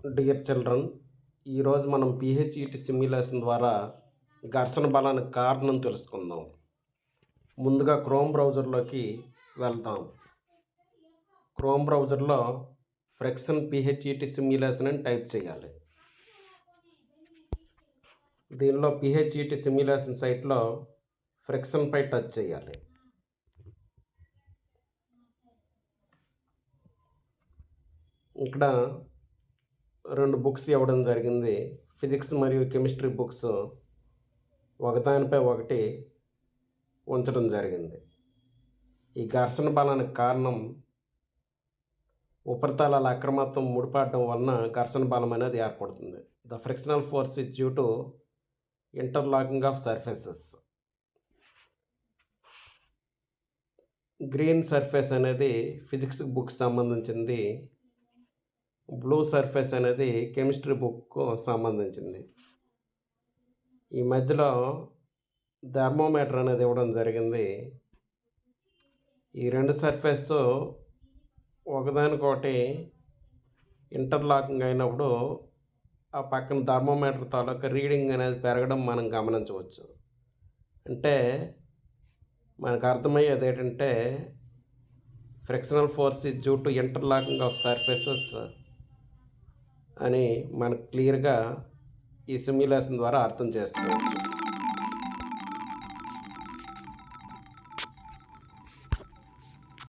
Dear children, ఈరోజు మనం పిహెచ్ఈటి simulation ద్వారా ఘర్షణ బలానికి కారణం తెలుసుకుందాం. ముందుగా క్రోమ్ బ్రౌజర్లోకి వెళ్దాం. క్రోమ్ బ్రౌజర్లో ఫ్రిక్షన్ పిహెచ్ఈటి సిమ్యులేషన్ అని టైప్ చేయాలి. దీనిలో పిహెచ్ఈటి సిమ్యులేషన్ సైట్లో ఫ్రిక్షన్పై టచ్ చేయాలి. ఇక్కడ 2 బుక్స్ ఇవ్వడం జరిగింది. ఫిజిక్స్ మరియు కెమిస్ట్రీ బుక్స్ ఒకదానిపై ఒకటి ఉంచడం జరిగింది. ఈ ఘర్షణ బలానికి కారణం ఉపరితలాల అక్రమత్వం ముడిపడడం వలన ఘర్షణ బలం అనేది ఏర్పడుతుంది. The frictional force is due to interlocking of surfaces. Green surface అనేది ఫిజిక్స్ బుక్ సంబంధించింది. బ్లూ సర్ఫేస్ అనేది కెమిస్ట్రీ బుక్కు సంబంధించింది. ఈ మధ్యలో థర్మోమీటర్ అనేది ఇవ్వడం జరిగింది. ఈ 2 సర్ఫేస్ ఒకదానికొకటి ఇంటర్లాకింగ్ అయినప్పుడు ఆ పక్కన థర్మోమీటర్ తాలూకా రీడింగ్ అనేది పెరగడం మనం గమనించవచ్చు. అంటే మనకు అర్థమయ్యేది ఏంటంటే frictional force is due to interlocking of surfaces అని మనకు క్లియర్గా ఈ సిమ్యులేషన్ ద్వారా అర్థం చేసుకోవచ్చు.